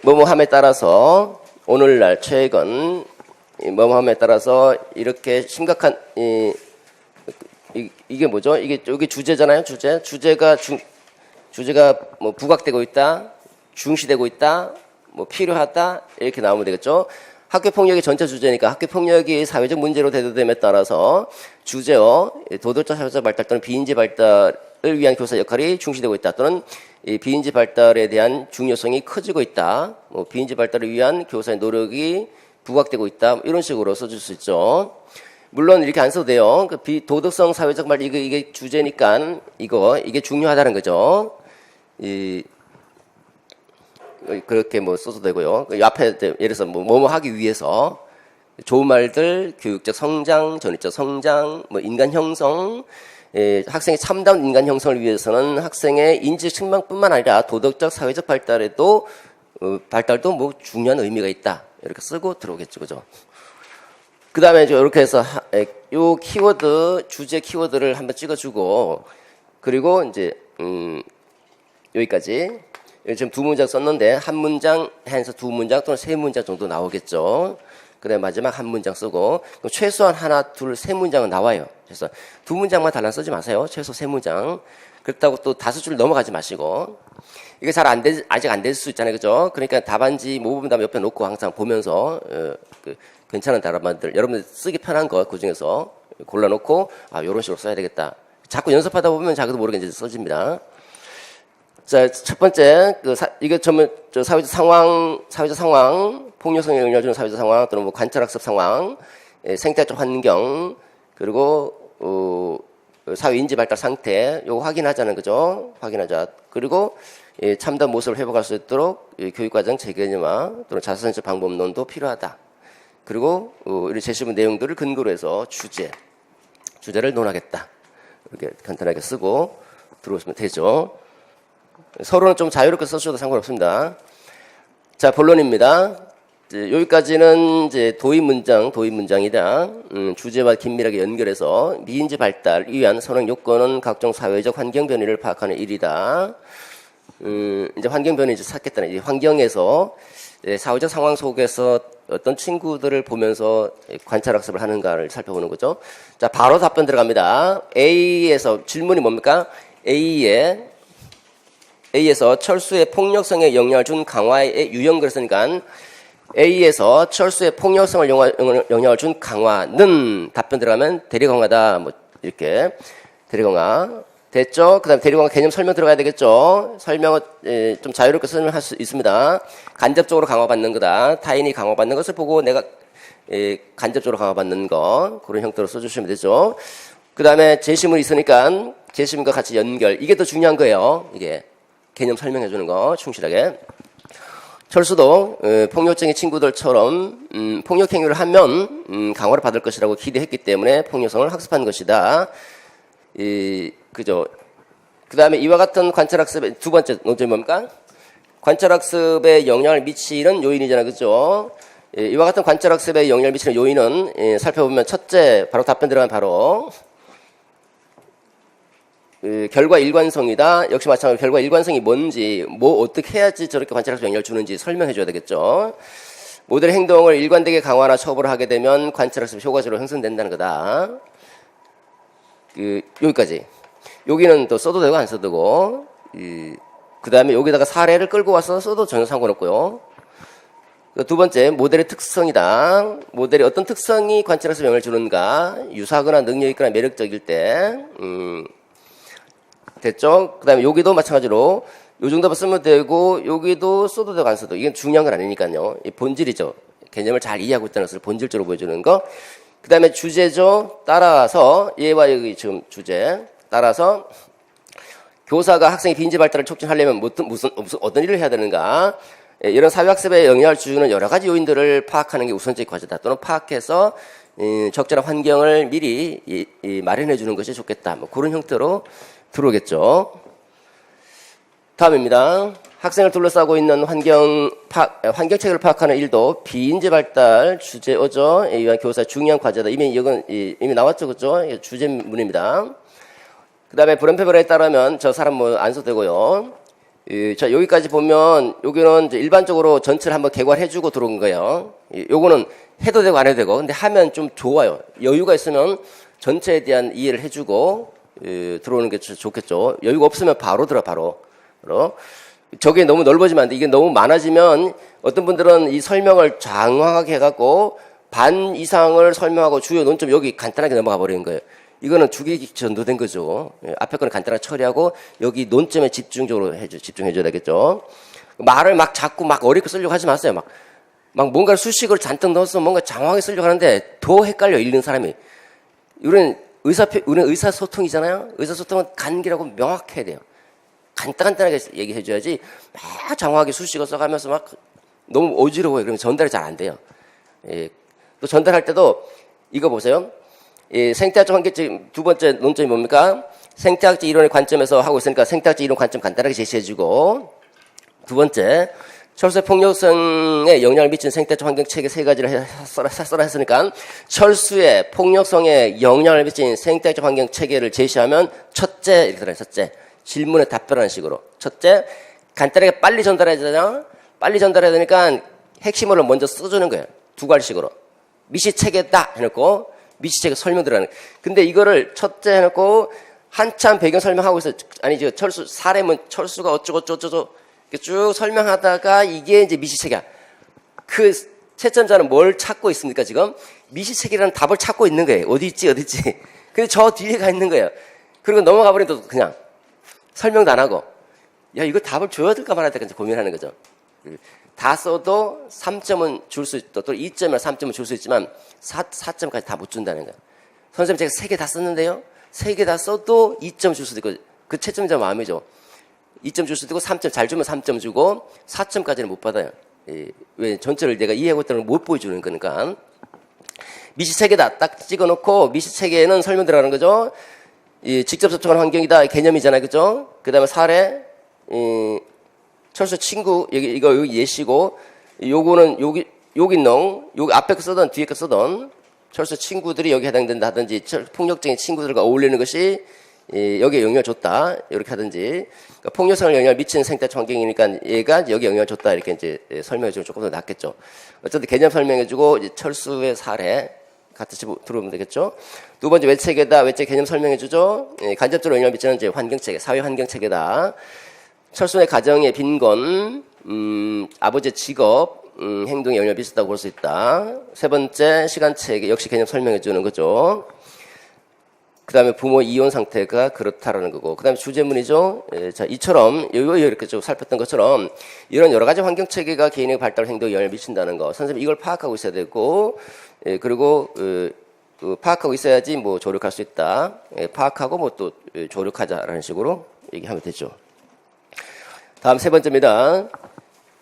뭐뭐함에 따라서, 오늘날, 최근, 뭐뭐함에 따라서, 이렇게 심각한, 이게 뭐죠? 여기 주제잖아요, 주제. 주제가 뭐 부각되고 있다, 중시되고 있다, 뭐 필요하다, 이렇게 나오면 되겠죠. 학교폭력이 전체 주제니까 학교폭력이 사회적 문제로 대두됨에 따라서 주제어, 도덕적 사회적 발달 또는 비인지 발달을 위한 교사 역할이 중시되고 있다. 또는 비인지 발달에 대한 중요성이 커지고 있다. 뭐 비인지 발달을 위한 교사의 노력이 부각되고 있다. 이런 식으로 써줄 수 있죠. 물론 이렇게 안 써도 돼요. 그 비도덕성 사회적 말 이게 주제니까 이게 중요하다는 거죠. 그렇게 뭐 써도 되고요. 그 앞에 예를 들어서 뭐뭐 하기 위해서 좋은 말들, 교육적 성장, 전위적 성장, 뭐 인간 형성, 학생의 참다운 인간 형성을 위해서는 학생의 인지 측면뿐만 아니라 도덕적 사회적 발달도 뭐 중요한 의미가 있다. 이렇게 쓰고 들어오겠죠, 그죠? 그 다음에 이렇게 해서 요 키워드 주제 키워드를 한번 찍어주고 그리고 이제 여기까지 지금 두 문장 썼는데 한 문장 해서 두 문장 또는 세 문장 정도 나오겠죠. 그다음에 마지막 한 문장 쓰고 그럼 최소한 하나, 둘, 세 문장은 나와요. 그래서 두 문장만 달랑 쓰지 마세요. 최소 세 문장. 그렇다고 또 5줄 넘어가지 마시고 이게 아직 안 될 수 있잖아요, 그죠? 그러니까 답안지 모범 답 옆에 놓고 항상 보면서 괜찮은 답안들 여러분들 쓰기 편한 거 그 중에서 골라놓고 이런 식으로 써야 되겠다. 자꾸 연습하다 보면 자기도 모르게 이제 써집니다. 자, 첫 번째 이게 전부 사회적 상황, 폭력성에 영향을 주는 사회적 상황 또는 뭐 관찰학습 상황, 생태적 환경 그리고 사회 인지 발달 상태 요거 확인하자는 거죠. 확인하자. 그리고 참된 모습을 회복할 수 있도록 교육과정 재개념화 또는 자선적 방법론도 필요하다. 그리고 이 제시문 내용들을 근거로 해서 주제를 논하겠다. 이렇게 간단하게 쓰고 들어오시면 되죠. 서로는 좀 자유롭게 써주셔도 상관없습니다. 자, 본론입니다. 여기까지는 이제 도입 문장이다. 주제와 긴밀하게 연결해서 미인지 발달을 위한 선행 요건은 각종 사회적 환경 변이를 파악하는 일이다. 이제 환경 변이 이제 찾겠다는 이 환경에서 사회적 상황 속에서 어떤 친구들을 보면서 관찰학습을 하는가를 살펴보는 거죠. 자, 바로 답변 들어갑니다. A에서 질문이 뭡니까? A에서 철수의 폭력성에 영향을 준 강화의 유형 그랬으니까 A에서 철수의 폭력성을 영향을 준 강화는 답변 들어가면 대리강화다. 뭐 이렇게 대리강화 됐죠? 그 다음에 대리강화 개념 설명 들어가야 되겠죠? 설명을 좀 자유롭게 설명할 수 있습니다. 간접적으로 강화받는 거다. 타인이 강화받는 것을 보고 내가 간접적으로 강화받는 거 그런 형태로 써주시면 되죠. 그 다음에 제시문이 있으니까 제시문과 같이 연결 이게 더 중요한 거예요. 이게 개념 설명해 주는 거 충실하게. 철수도 폭력적인 친구들처럼 폭력 행위를 하면 강화를 받을 것이라고 기대했기 때문에 폭력성을 학습한 것이다. 그죠? 그 다음에 이와 같은 관찰학습의 두 번째 논점이 뭡니까? 관찰학습에 영향을 미치는 요인이잖아, 그죠? 이와 같은 관찰학습에 영향을 미치는 요인은 살펴보면 첫째 바로 답변 들어가면 바로 결과 일관성이다. 역시 마찬가지로 결과 일관성이 뭔지, 뭐 어떻게 해야지 저렇게 관찰학습에 영향을 주는지 설명해 줘야 되겠죠. 모델의 행동을 일관되게 강화나 처벌을 하게 되면 관찰학습이 효과적으로 형성된다는 거다. 여기까지. 여기는 또 써도 되고 안 써도 되고, 그 다음에 여기다가 사례를 끌고 와서 써도 전혀 상관없고요. 두 번째, 모델의 특성이다. 모델이 어떤 특성이 관찰학습에 영향을 주는가, 유사하거나 능력있거나 매력적일 때, 됐죠? 그 다음에 여기도 마찬가지로 요 정도만 쓰면 되고 여기도 써도 되고 안 써도 이건 중요한 건 아니니까요. 이 본질이죠. 개념을 잘 이해하고 있다는 것을 본질적으로 보여주는 거. 그 다음에 주제죠. 따라서 얘와 여기 지금 주제 따라서 교사가 학생의 빈지 발달을 촉진하려면 무슨 어떤 일을 해야 되는가. 이런 사회학습에 영향을 주는 여러 가지 요인들을 파악하는 게 우선적 과제다. 또는 파악해서 적절한 환경을 미리 마련해 주는 것이 좋겠다. 뭐 그런 형태로 들어오겠죠. 다음입니다. 학생을 둘러싸고 있는 환경체계를 파악하는 일도 비인지 발달 주제어죠. 이와 교사의 중요한 과제다. 이미 나왔죠, 그죠? 주제문입니다. 그 다음에 불연패별에 따르면 저 사람 뭐 안 써도 되고요. 자, 여기까지 보면 여기는 이제 일반적으로 전체를 한번 개괄해주고 들어온 거예요. 요거는 해도 되고 안 해도 되고, 근데 하면 좀 좋아요. 여유가 있으면 전체에 대한 이해를 해주고 들어오는 게 좋겠죠. 여유가 없으면 바로 바로. 저게 너무 넓어지면 안 돼. 이게 너무 많아지면 어떤 분들은 이 설명을 장황하게 해갖고 반 이상을 설명하고 주요 논점 여기 간단하게 넘어가 버리는 거예요. 이거는 주객이 전도된 거죠. 앞에 거는 간단하게 처리하고 여기 논점에 집중해줘야 되겠죠. 말을 자꾸 어렵게 쓰려고 하지 마세요. 막 뭔가 수식을 잔뜩 넣어서 뭔가 장황하게 쓰려고 하는데 더 헷갈려, 읽는 사람이. 우리는 의사소통이잖아요. 의사소통은 간결하고 명확해야 돼요. 간단하게 얘기해줘야지 막 장황하게 수식을 써가면서 막 너무 어지러워요. 그러면 전달이 잘 안 돼요. 예. 또 전달할 때도 이거 보세요. 이 생태학적 환경책 두 번째 논점이 뭡니까? 생태학적 이론의 관점에서 하고 있으니까 생태학적 이론 관점 간단하게 제시해주고, 두 번째 철수의 폭력성에 영향을 미친 생태적 환경 체계 세 가지를 써라 했으니까 철수의 폭력성에 영향을 미친 생태적 환경 체계를 제시하면 첫째 이렇게 들어요. 첫째 질문에 답변하는 식으로. 첫째 간단하게 빨리 전달해야 되잖아. 빨리 전달해야 되니까 핵심어를 먼저 써주는 거예요. 두 가지식으로. 미시 체계다 해놓고 미시 체계 설명 들어가는. 근데 이거를 첫째 해놓고 한참 배경 설명하고 있어. 아니죠. 철수 사례문 철수가 어쩌고 쭉 설명하다가 이게 이제 미시책이야. 그 채점자는 뭘 찾고 있습니까, 지금? 미시책이라는 답을 찾고 있는 거예요. 어디 있지? 근데 저 뒤에 가 있는 거예요. 그리고 넘어가 버리면 또 그냥 설명도 안 하고. 야, 이거 답을 줘야 될까 말아야 될까 고민하는 거죠. 다 써도 3점은 줄 수 있고, 또 2점이나 3점은 줄 수 있지만 4점까지 다 못 준다는 거예요. 선생님 제가 3개 다 썼는데요. 3개 다 써도 2점 줄 수도 있고, 그 채점자 마음이죠. 2점 줄 수도 있고 3점 잘 주면 3점 주고 4점까지는 못 받아요. 예, 왜 전체를 내가 이해하고 있다는 걸 못 보여주는 거니까. 미시체계다 딱 찍어놓고 미시체계에는 설명 들어가는 거죠. 이 직접 접촉하는 환경이다 개념이잖아요, 그죠? 그 다음에 사례, 철수 친구 이거 예시고, 요거는 여기 앞에 거 쓰던 뒤에 거 쓰던 철수 친구들이 여기 해당된다 하든지 폭력적인 친구들과 어울리는 것이 여기에 영향을 줬다 이렇게 하든지, 그러니까 폭력성을 영향을 미치는 생태적 환경이니까 얘가 여기 영향을 줬다 이렇게 이제 설명해주면 조금 더 낫겠죠. 어쨌든 개념 설명해주고 이제 철수의 사례 같이 들어보면 되겠죠. 두 번째 외체계다. 외체 개념 설명해주죠. 간접적으로 영향을 미치는 이제 환경체계, 사회 환경체계다. 철수의 가정의 빈곤, 아버지의 직업, 행동에 영향을 미쳤다고 볼 수 있다. 세 번째 시간체계 역시 개념 설명해주는 거죠. 그 다음에 부모 이혼 상태가 그렇다라는 거고, 그 다음에 주제문이죠. 자, 이처럼, 이렇게 좀 살폈던 것처럼, 이런 여러 가지 환경 체계가 개인의 발달 행동에 영향을 미친다는 거. 선생님 이걸 파악하고 있어야 되고, 그리고, 파악하고 있어야지 뭐 조력할 수 있다. 파악하고 뭐 또 조력하자라는 식으로 얘기하면 되죠. 다음 세 번째입니다.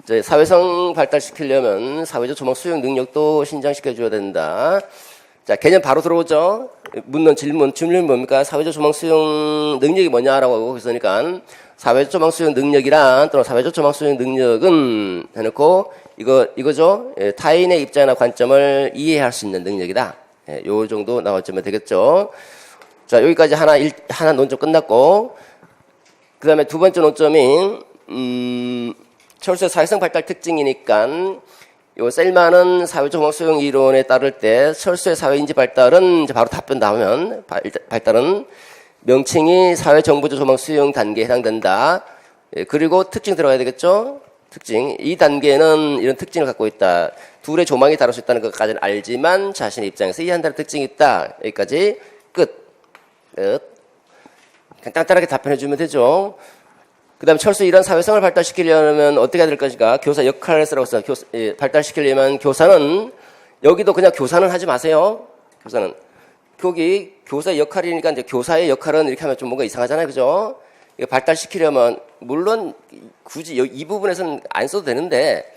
이제 사회성 발달시키려면 사회적 조망 수용 능력도 신장시켜줘야 된다. 자, 개념 바로 들어오죠. 묻는 질문이 뭡니까? 사회적 조망 수용 능력이 뭐냐라고 하고 있으니까, 사회적 조망 수용 능력이란, 또는 사회적 조망 수용 능력은 해놓고, 이거죠. 타인의 입장이나 관점을 이해할 수 있는 능력이다. 요 정도 나와주면 되겠죠. 자, 여기까지 하나 논점 끝났고, 그 다음에 두 번째 논점이, 철수의 사회성 발달 특징이니까, 요 셀만은 사회조망 수용 이론에 따를 때 철수의 사회인지 발달은 이제 바로 답변 나오면 발달은 명칭이 사회정보적 조망 수용 단계에 해당된다. 그리고 특징 들어가야 되겠죠. 특징. 이 단계는 이런 특징을 갖고 있다. 둘의 조망이 다를 수 있다는 것까지는 알지만 자신의 입장에서 이해한다는 특징이 있다. 여기까지 끝. 간단하게 답변해 주면 되죠. 그 다음에 철수 이런 사회성을 발달시키려면 어떻게 해야 될 것인가? 교사 역할을 쓰라고 써요. 발달시키려면 교사는, 여기도 그냥 교사는 하지 마세요. 교사는. 거기 교사의 역할이니까 이제 교사의 역할은 이렇게 하면 좀 뭔가 이상하잖아요. 그죠? 발달시키려면, 물론 굳이 이 부분에서는 안 써도 되는데,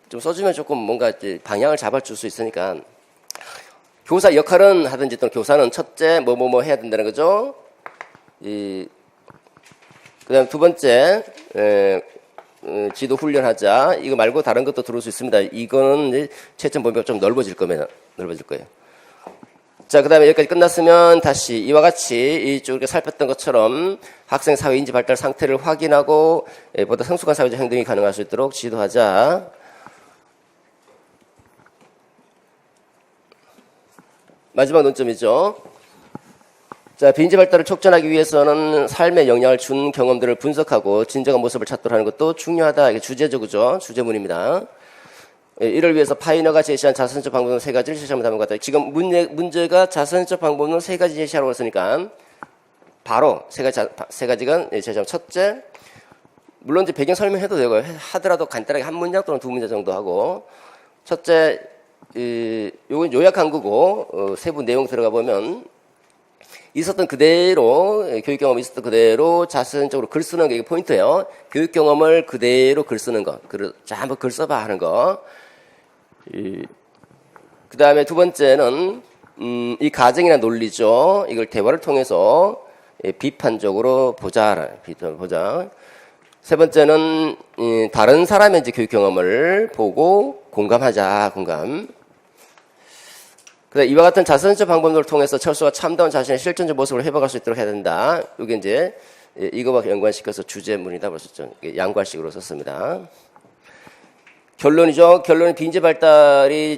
좀 써주면 조금 뭔가 이제 방향을 잡아줄 수 있으니까. 교사 역할은 하든지 또는 교사는 첫째, 뭐 해야 된다는 거죠. 그 다음 두 번째, 지도 훈련하자. 이거 말고 다른 것도 들어올 수 있습니다. 이거는 이제 채점 범위가 좀 넓어질 거예요. 자, 그 다음에 여기까지 끝났으면 다시 이와 같이 이쪽에 살폈던 것처럼 학생 사회인지 발달 상태를 확인하고 보다 성숙한 사회적 행동이 가능할 수 있도록 지도하자. 마지막 논점이죠. 자, 빈지 발달을 촉진하기 위해서는 삶에 영향을 준 경험들을 분석하고 진정한 모습을 찾도록 하는 것도 중요하다. 이게 주제죠, 그죠? 주제문입니다. 이를 위해서 파이너가 제시한 자선적 방법론 세 가지를 제시하면 답은 같다. 지금 문제가 자선적 방법론 세 가지 제시하라고 했으니까 바로 세 가지가 제시하면 첫째, 물론 이제 배경 설명해도 되고 하더라도 간단하게 한 문장 또는 두 문장 정도 하고, 첫째, 요건 요약한 거고, 세부 내용 들어가 보면, 있었던 그대로, 교육 경험이 있었던 그대로 자선적으로 글 쓰는 게 포인트예요. 교육 경험을 그대로 글 쓰는 거. 자, 한번 글 써봐 하는 거. 그 다음에 두 번째는, 이 가정이나 논리죠. 이걸 대화를 통해서 비판적으로 보자. 세 번째는, 다른 사람의 이제 교육 경험을 보고 공감하자, 공감. 이와 같은 자선적 방법들을 통해서 철수가 참다운 자신의 실존적 모습을 회복할 수 있도록 해야 된다. 이게 이제 이거와 연관시켜서 주제문이다 보셨죠. 양괄식으로 썼습니다. 결론이죠. 결론은 비인지 발달을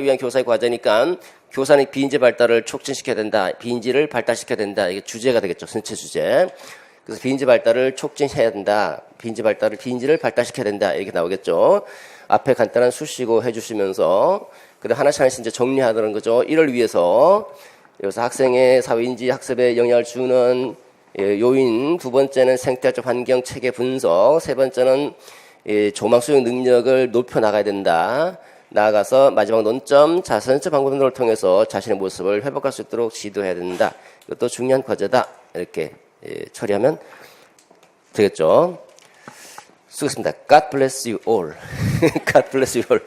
위한 교사의 과제니까 교사는 비인지 발달을 촉진시켜야 된다. 비인지를 발달시켜야 된다. 이게 주제가 되겠죠. 전체 주제. 그래서 비인지 발달을 촉진해야 된다. 비인지를 발달시켜야 된다. 이렇게 나오겠죠. 앞에 간단한 수식어 해주시면서 그다음 하나씩 이제 정리하는 거죠. 이를 위해서 여기서 학생의 사회인지 학습에 영향을 주는 요인, 두 번째는 생태학적 환경 체계 분석, 세 번째는 조망 수용 능력을 높여 나가야 된다. 나아가서 마지막 논점, 자선적 방법론을 통해서 자신의 모습을 회복할 수 있도록 지도해야 된다. 이것도 중요한 과제다. 이렇게 처리하면 되겠죠. 수고했습니다. God bless you all. God bless you all.